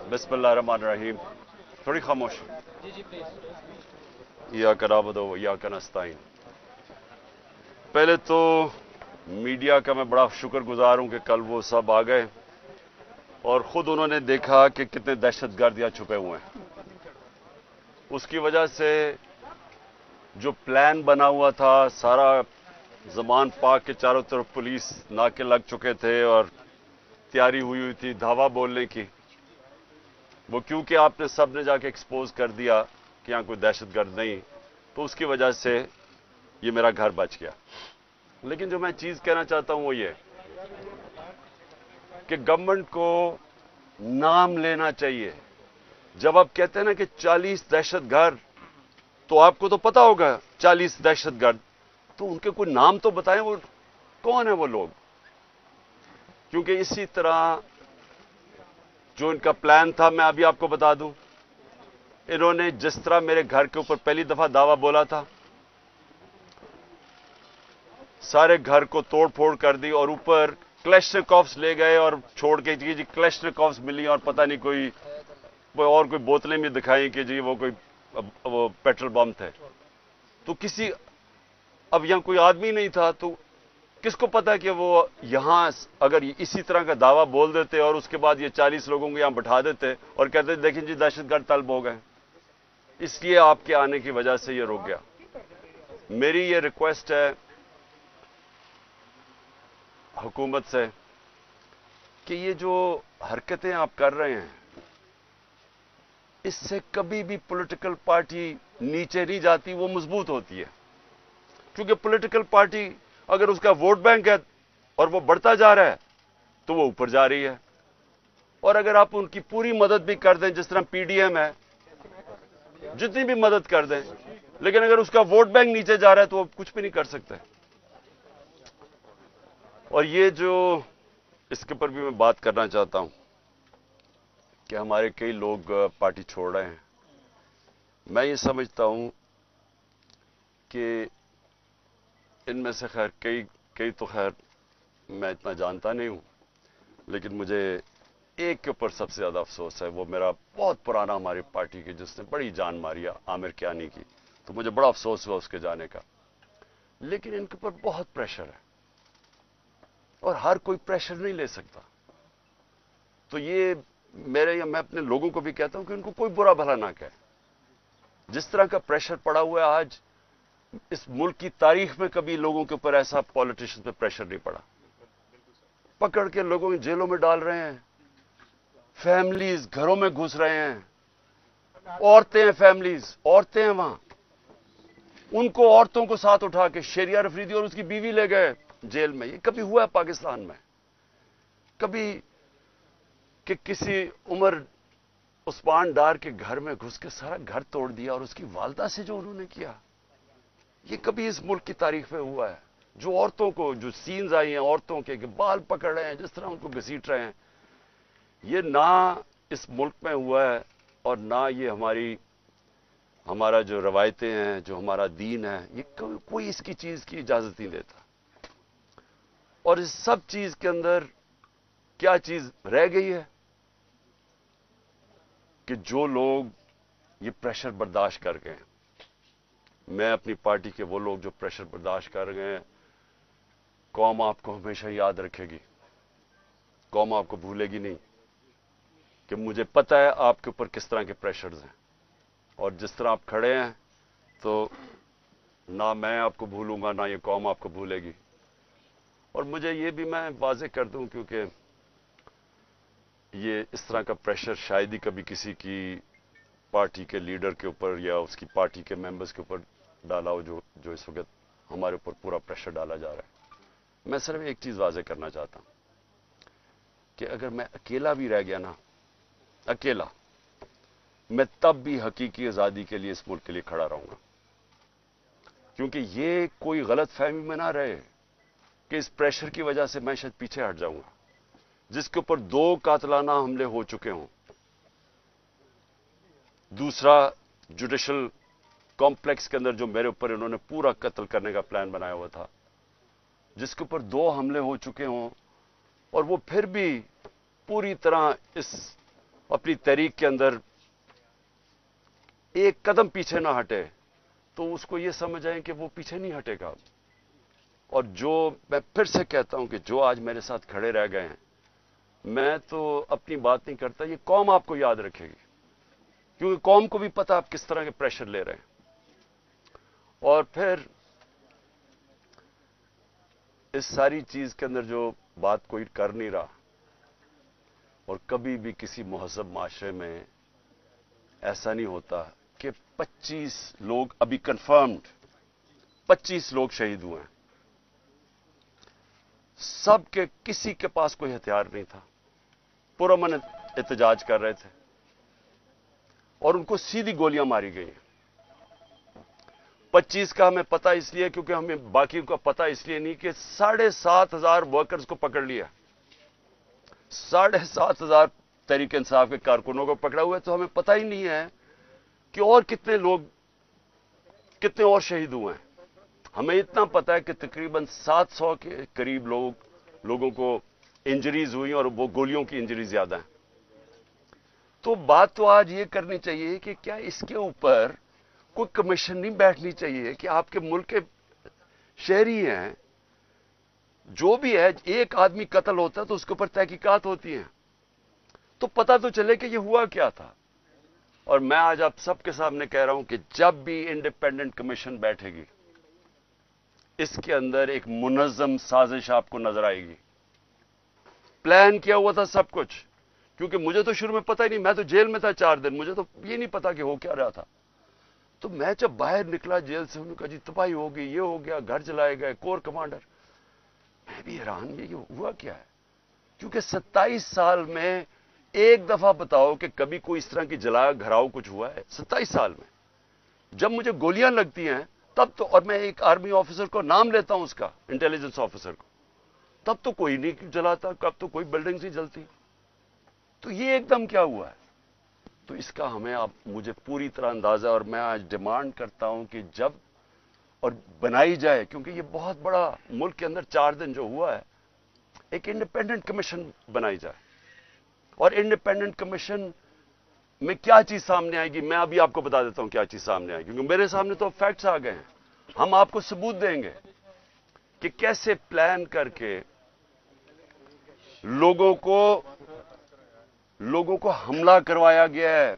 बिस्मिल्लाहिर्रहमानिर्रहीम। थोड़ी खामोश। इय्याका नअबुदु व इय्याका नस्तईन। पहले तो मीडिया का मैं बड़ा शुक्रगुजार हूं कि कल वो सब आ गए और खुद उन्होंने देखा कि कितने दहशतगर्द यहाँ छुपे हुए हैं। उसकी वजह से जो प्लान बना हुआ था, सारा ज़मान पाक के चारों तरफ पुलिस नाके लग चुके थे और तैयारी हुई थी धावा बोलने की, वो क्योंकि आपने सब ने जाके एक्सपोज कर दिया कि यहाँ कोई दहशतगर्द नहीं, तो उसकी वजह से ये मेरा घर बच गया। लेकिन जो मैं चीज़ कहना चाहता हूं वो ये कि गवर्नमेंट को नाम लेना चाहिए। जब आप कहते हैं ना कि 40 दहशतगर्द, तो आपको तो पता होगा 40 दहशतगर्द, तो उनके कोई नाम तो बताएं, वो कौन है वो लोग। क्योंकि इसी तरह जो इनका प्लान था, मैं अभी आपको बता दूं, इन्होंने जिस तरह मेरे घर के ऊपर पहली दफा दावा बोला था, सारे घर को तोड़ फोड़ कर दी और ऊपर क्लैशनिकोव्स ले गए और छोड़ के जी क्लैशनिकोव्स मिली और पता नहीं कोई बोतलें भी दिखाई कि जी वो पेट्रोल बम थे। तो किसी, अब यहां कोई आदमी नहीं था, तो किसको पता कि वो यहां अगर इसी तरह का दावा बोल देते और उसके बाद ये 40 लोगों को यहां बैठा देते और कहते देखें जी दहशतगर्द तलब हो गए। इसलिए आपके आने की वजह से ये रुक गया। मेरी ये रिक्वेस्ट है हुकूमत से कि ये जो हरकतें आप कर रहे हैं, इससे कभी भी पॉलिटिकल पार्टी नीचे नहीं जाती, वो मजबूत होती है। क्योंकि पॉलिटिकल पार्टी अगर उसका वोट बैंक है और वो बढ़ता जा रहा है तो वो ऊपर जा रही है, और अगर आप उनकी पूरी मदद भी कर दें, जिस तरह पीडीएम है, जितनी भी मदद कर दें, लेकिन अगर उसका वोट बैंक नीचे जा रहा है तो वो कुछ भी नहीं कर सकते। और ये जो इसके ऊपर भी मैं बात करना चाहता हूं कि हमारे कई लोग पार्टी छोड़ रहे हैं। मैं ये समझता हूं कि इनमें से खैर कई तो खैर मैं इतना जानता नहीं हूं, लेकिन मुझे एक के ऊपर सबसे ज्यादा अफसोस है। वो मेरा बहुत पुराना हमारी पार्टी की, जिसने बड़ी जान मारी, आमिर कियानी की, तो मुझे बड़ा अफसोस हुआ उसके जाने का। लेकिन इनके ऊपर बहुत प्रेशर है और हर कोई प्रेशर नहीं ले सकता। तो ये मैं अपने लोगों को भी कहता हूं कि उनको कोई बुरा भला ना कहे। जिस तरह का प्रेशर पड़ा हुआ है आज, इस मुल्क की तारीख में कभी लोगों के ऊपर ऐसा पॉलिटिशियन पे प्रेशर नहीं पड़ा। पकड़ के लोगों को जेलों में डाल रहे हैं, फैमिलीज घरों में घुस रहे हैं, औरतें हैं, फैमिलीज औरतें हैं वहां, उनको औरतों को साथ उठा के शेरिया रफरीदी और उसकी बीवी ले गए जेल में। ये कभी हुआ है पाकिस्तान में? कभी कि किसी उमर उस्मान डार के घर में घुस के सारा घर तोड़ दिया और उसकी वालदा से जो उन्होंने किया, ये कभी इस मुल्क की तारीख में हुआ है? जो औरतों को, जो सीन्स आई हैं औरतों के बाल पकड़ रहे हैं, जिस तरह उनको घसीट रहे हैं, ये ना इस मुल्क में हुआ है और ना ये हमारा जो रवायतें हैं, जो हमारा दीन है, ये कोई इसकी चीज की इजाजत नहीं देता। और इस सब चीज के अंदर क्या चीज रह गई है कि जो लोग ये प्रेशर बर्दाश्त कर गए, मैं अपनी पार्टी के वो लोग जो प्रेशर बर्दाश्त कर गए, कौम आपको हमेशा याद रखेगी, कौम आपको भूलेगी नहीं। कि मुझे पता है आपके ऊपर किस तरह के प्रेशर्स हैं और जिस तरह आप खड़े हैं, तो ना मैं आपको भूलूंगा ना ये कौम आपको भूलेगी। और मुझे ये भी मैं वाज़ेह कर दूं, क्योंकि ये इस तरह का प्रेशर शायद ही कभी किसी की पार्टी के लीडर के ऊपर या उसकी पार्टी के मेंबर्स के ऊपर डाला हो, जो इस वक्त हमारे ऊपर पूरा प्रेशर डाला जा रहा है। मैं सिर्फ एक चीज वाज़ेह करना चाहता हूं कि अगर मैं अकेला भी रह गया ना, अकेला, मैं तब भी हकीकी आजादी के लिए इस मुल्क के लिए खड़ा रहूंगा। क्योंकि ये कोई गलत फहमी में ना रहे कि इस प्रेशर की वजह से मैं शायद पीछे हट जाऊंगा। जिसके ऊपर 2 कातलाना हमले हो चुके हों, दूसरा जुडिशल कॉम्प्लेक्स के अंदर जो मेरे ऊपर इन्होंने पूरा कत्ल करने का प्लान बनाया हुआ था, जिसके ऊपर 2 हमले हो चुके हों और वो फिर भी पूरी तरह इस अपनी तहरीक के अंदर एक कदम पीछे ना हटे तो उसको ये समझ आए कि वो पीछे नहीं हटेगा। और जो मैं फिर से कहता हूं कि जो आज मेरे साथ खड़े रह गए हैं, मैं तो अपनी बात नहीं करता, ये कौम आपको याद रखेगी, क्योंकि कौम को भी पता आप किस तरह के प्रेशर ले रहे हैं। और फिर इस सारी चीज के अंदर जो बात कोई कर नहीं रहा, और कभी भी किसी महज़ब माशरे में ऐसा नहीं होता कि 25 लोग अभी कंफर्म्ड 25 लोग शहीद हुए हैं, सबके किसी के पास कोई हथियार नहीं था, पुरअमन एहतजाज कर रहे थे और उनको सीधी गोलियां मारी गई। 25 का हमें पता इसलिए क्योंकि हमें बाकी का पता इसलिए नहीं कि 7,500 वर्कर्स को पकड़ लिया, 7,500 तहरीक इंसाफ के कारकुनों को पकड़ा हुआ है, तो हमें पता ही नहीं है कि और कितने और शहीद हुए हैं। हमें इतना पता है कि तकरीबन 700 के करीब लोगों को इंजरीज हुई और वो गोलियों की इंजरी ज्यादा है। तो बात तो आज ये करनी चाहिए कि क्या इसके ऊपर कोई कमीशन नहीं बैठनी चाहिए कि आपके मुल्क के शहरी हैं, जो भी है, एक आदमी कत्ल होता है तो उसके ऊपर तहकीकात होती हैं, तो पता तो चले कि ये हुआ क्या था। और मैं आज आप सबके सामने कह रहा हूं कि जब भी इंडिपेंडेंट कमीशन बैठेगी, इसके अंदर एक मुनज़्ज़म साजिश आपको नजर आएगी। प्लान किया हुआ था सब कुछ, क्योंकि मुझे तो शुरू में पता ही नहीं, मैं तो जेल में था 4 दिन, मुझे तो ये नहीं पता कि हो क्या रहा था। तो मैं जब बाहर निकला जेल से, उन्होंने कहा जी तबाही हो गई, ये हो गया, घर जलाए गए, कोर कमांडर। मैं भी हैरान, ये हुआ क्या है? क्योंकि 27 साल में एक दफा बताओ कि कभी कोई इस तरह की जला घराव कुछ हुआ है 27 साल में? जब मुझे गोलियां लगती हैं तब तो, और मैं एक आर्मी ऑफिसर को नाम लेता हूं उसका, इंटेलिजेंस ऑफिसर को, तब तो कोई नहीं जलाता, कब तो कोई बिल्डिंग्स नहीं जलती। तो ये एकदम क्या हुआ है? तो इसका हमें आप मुझे पूरी तरह अंदाजा, और मैं आज डिमांड करता हूं कि जब और बनाई जाए, क्योंकि ये बहुत बड़ा मुल्क के अंदर 4 दिन जो हुआ है, एक इंडिपेंडेंट कमीशन बनाई जाए। और इंडिपेंडेंट कमीशन में क्या चीज सामने आएगी, मैं अभी आपको बता देता हूं क्या चीज सामने आएगी, क्योंकि मेरे सामने तो फैक्ट्स आ गए हैं। हम आपको सबूत देंगे कि कैसे प्लान करके लोगों को हमला करवाया गया है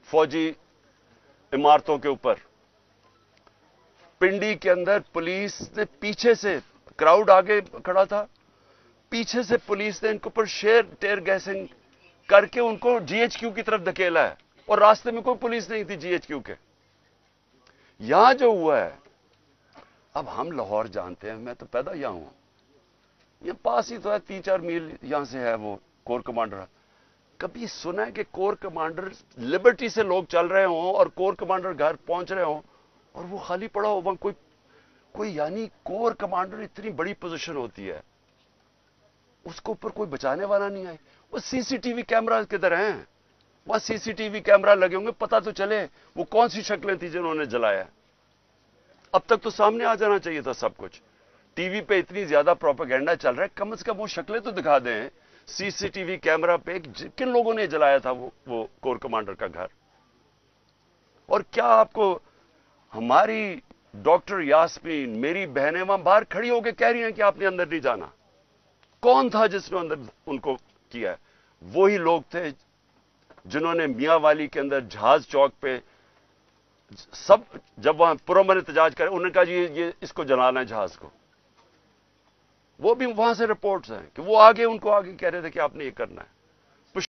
फौजी इमारतों के ऊपर। पिंडी के अंदर पुलिस ने पीछे से, क्राउड आगे खड़ा था, पीछे से पुलिस ने इनके ऊपर टेयर गैसिंग करके उनको जीएचक्यू की तरफ धकेला है, और रास्ते में कोई पुलिस नहीं थी जीएचक्यू के। यहां जो हुआ है, अब हम लाहौर जानते हैं, मैं तो पैदा यहां हूं, ये पास ही तो है, 3-4 मील यहां से है वो कोर कमांडर। कभी सुना है कि कोर कमांडर लिबर्टी से लोग चल रहे हों और कोर कमांडर घर पहुंच रहे हों और वो खाली पड़ा हो? कोई यानी कोर कमांडर इतनी बड़ी पोजीशन होती है, उसको ऊपर कोई बचाने वाला नहीं आए। वो सीसीटीवी कैमरा किधर हैं? वहां सीसीटीवी कैमरा लगे होंगे, पता तो चले वो कौन सी शक्लें थी जिन्होंने जलाया। अब तक तो सामने आ जाना चाहिए था सब कुछ। टीवी पे इतनी ज्यादा प्रोपेगेंडा चल रहा है, कम से कम वो शक्लें तो दिखा दें सीसीटीवी कैमरा पे, किन लोगों ने जलाया था वो कोर कमांडर का घर। और क्या आपको, हमारी डॉक्टर यास्मीन, मेरी बहनें वहां बाहर खड़ी होकर कह रही हैं कि आपने अंदर नहीं जाना। कौन था जिसने अंदर उनको किया है? वही लोग थे जिन्होंने मियां वाली के अंदर जहाज चौक पे सब, जब वहां पुरअमन एहतजाज करे, उन्होंने कहा जी ये इसको जलाना है जहाज को। वो भी वहां से रिपोर्ट्स हैं कि वो आगे उनको आगे कह रहे थे कि आपने ये करना है।